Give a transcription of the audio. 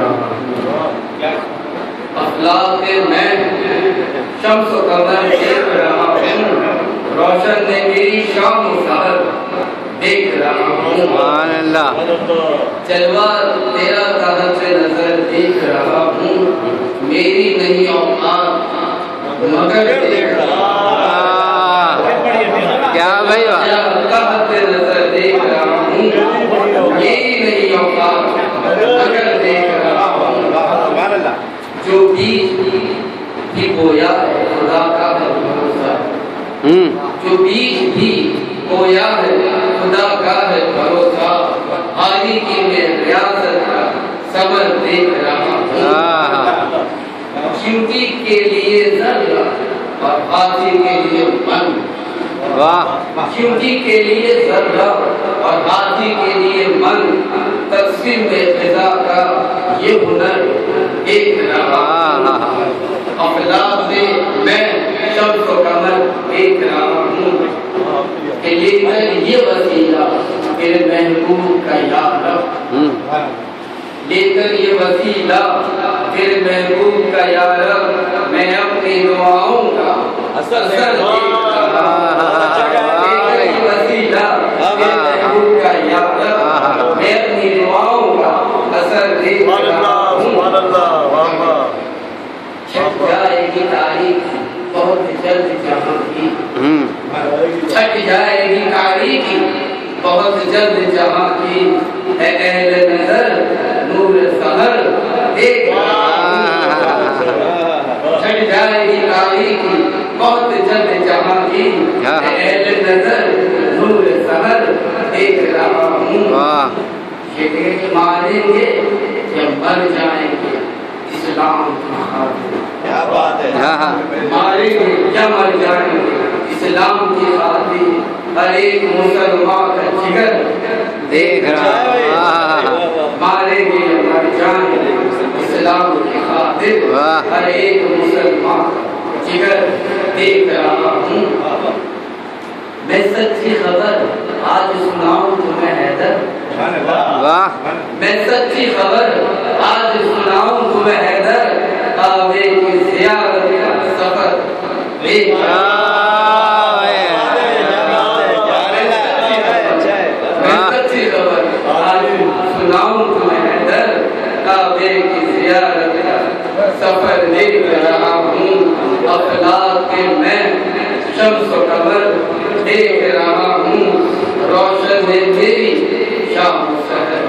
رہا ہوں، اخلاق میں شمس و قمر دیکھ رہا ہوں، روشن نے میری شام و سحر دیکھ رہا ہوں، سبحان اللہ، جلوہ تیرا تحت نظر دیکھ رہا ہوں، میری نہیں اوقات مگر دیکھ رہا ہوں، کیا بھائی تحت نظر دیکھ رہا ہوں، میری نہیں اوقات مگر دیکھ رہا ہوں، جو بیج بھی بویا ہے خدا کا ہے بھروسہ، جو بیج بھی بویا ہے خدا کا ہے بھروسہ، حالی کی میں ریاضت کا ثمر دیکھ رہا ہوں، چمٹی کے لیے ذرہ اور ہاتھی کے لیے من، چمٹی کے لیے ذرہ اور ہاتھی کے لیے من، تقسیم فضا کا یہ ہنر دیکھ رہا ہوں، اخلاق سے میں شمس و قمر دیکھ رہا ہوں، کہ یہ وسیلہ میرے محبوب کا یا رب، لے کر یہ وسیلہ تیرے محبوب کا یا رب، میں اپنی دعاؤں کا اثر دیکھ رہا ہوں، لے کر یہ وسیلہ تیرے محبوب کا یا رب، میں اپنی دعاؤں کا اثر دیکھ رہا ہوں، چھٹ جائے گی تاریخ بہت جلد جہاں کی، چھٹ جائے گی تاریخ بہت جلد جہاں کی، ہے اہل نظر نور سحر دیکھ رہا ہوں، چھٹ جائے گی تاریخ بہت جلد جہاں کی، ہے اہل نظر نور سحر دیکھ رہا ہوں، یہ مانیں گے جب مر جائیں گے اسلام کی خاطر، کیا بات ہے، ماریں گے یا مر جائیں گے اسلام کی خاطر، ہر ایک مسلمان کا جگر دیکھ رہا ہے، ماریں گے یا مر جائیں گے اسلام کی خاطر، ہر ایک مسلمان کا جگر دیکھ رہا ہوں، میں سچی خبر آج سناؤں تمہیں حیدر، میں سچی خبر آج سناؤں تمہیں حیدر، کعبے کی زیارت کا سفر دیکھ رہا ہوں، میں سچی خبر آج سناؤں تمہیں حیدر، کعبے کی زیارت کا سفر دیکھ رہا ہوں، اخلاق کے میں شمس و قمر دیکھ رہا ہوں، روشن ہے میری شام و سحر۔